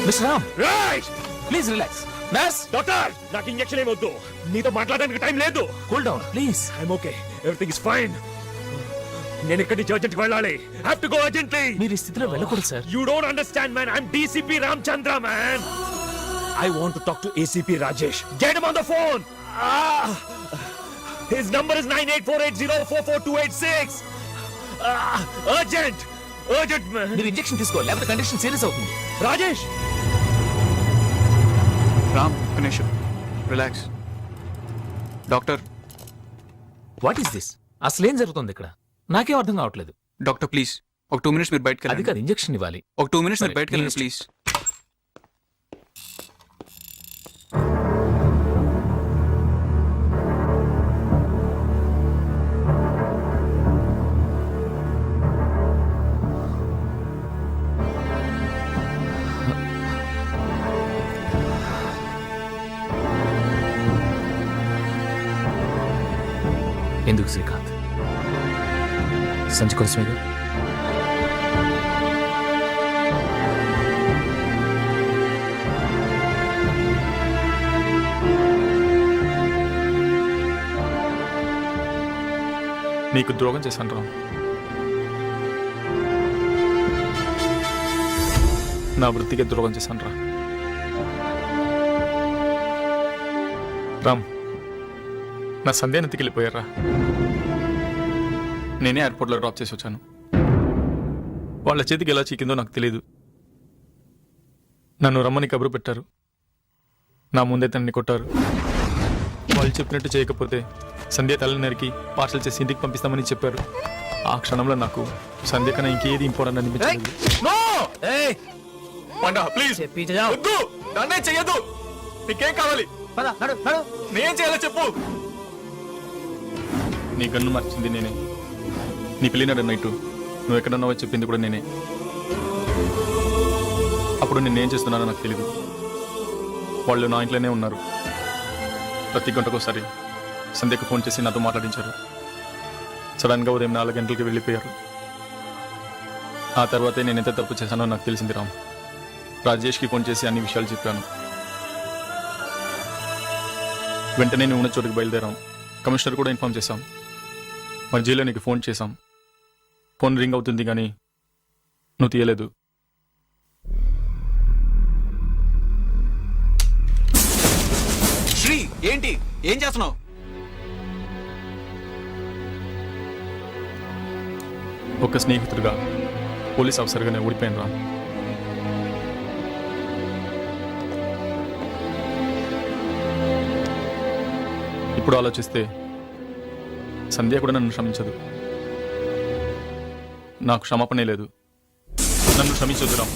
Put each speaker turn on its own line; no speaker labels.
Mister Ram,
right.
Please relax. Nurse,
doctor, నాకు injection ఏమొద్దు. నీతో మాట్లాడడానికి టైం లేదు.
Cool down please.
I'm okay, everything is fine. నేను ఇక్కడి నుంచి అర్జెంట్ వెళ్ళాలి. Have to go urgently.
మీరు ఈ స్థితిలో వెళ్ళకూడదు sir.
You don't understand, man. I'm DCP Ramchandra, man. I want to talk to ACP Rajesh. Get him on the phone. His number is 9848044286. Urgent. Urgent, man.
మీరు injection తీసుకో, లేకపోతే condition serious అవుతుంది.
Rajesh.
Ram, ఒక నిమిషం relax. Doctor,
what is this? అసలు ఏం జరుగుతుంది ఇక్కడ? నాకేం అర్థం కావట్లేదు.
డాక్టర్ ప్లీజ్ ఒక 2 minutes మీరు బయటకు
అది
వెళ్ళండి.
కాదు, ఇంజెక్షన్ ఇవ్వాలి.
ఒక 2 minutes మీరు బయటకు వెళ్ళండి
Please.
ప్లీజ్.
ఎందుకు శ్రీకాంత్? సంచి కోసమేగా.
నీకు ద్రోహం చేశాను రామ్. నా వృత్తికి ద్రోహం చేశాను రా. రామ్, నా సందేహం ఎత్తికెళ్ళిపోయారా. నేనే ఎయిర్పోర్ట్లో డ్రాప్ చేసి వచ్చాను. వాళ్ళ చేతికి ఎలా చీకిందో నాకు తెలియదు. నన్ను రమ్మని కబురు పెట్టారు. నా ముందే తనని కొట్టారు. వాళ్ళు చెప్పినట్టు చేయకపోతే సంధ్య తలని నరికి పార్సల్ చేసి ఇంటికి పంపిస్తామని చెప్పారు. ఆ క్షణంలో నాకు సంధ్య కన్నా ఇంకేది ఇంపార్టెంట్ అనిపించలేదు. ప్లీజ్ వద్దు, నన్నే చెయ్యదు. నీకేం కావాలి? నేనేం చేయాలో చెప్పు. నీ గన్ను మార్చింది నేనే. నీ పెళ్ళినాడు నైట్ నువ్వు ఎక్కడున్నావో చెప్పింది కూడా నేనే. అప్పుడు నేనేం చేస్తున్నానో నాకు తెలీదు. వాళ్ళు నా ఇంట్లోనే ఉన్నారు. ప్రతి గంటకోసారి సంధ్యకు ఫోన్ చేసి నాతో మాట్లాడించారు. సడన్గా ఉదయం 4 గంటలకి వెళ్ళిపోయారు. ఆ తర్వాతే నేను ఎంత తప్పు చేశానో నాకు తెలిసింది రామ్. రాజేష్కి ఫోన్ చేసి అన్ని విషయాలు చెప్పాను. వెంటనే నువ్వు ఉన్న చోటుకి బయలుదేరాం. కమిషనర్ కూడా ఇన్ఫార్మ్ చేశాం. మరి జైల్లో నీకు ఫోన్ చేశాం. ఫోన్ రింగ్ అవుతుంది కానీ నువ్వు తీయలేదు.
శ్రీ, ఏంటి ఏం చేస్తున్నావు?
ఒక స్నేహితుడిగా పోలీస్ ఆఫీసర్గానే ఓడిపోయాను రా. ఇప్పుడు ఆలోచిస్తే సంధ్య కూడా నన్ను క్షమించదు. నాకు క్షమాపణే లేదు. నన్ను క్షమించొద్దు రామ్.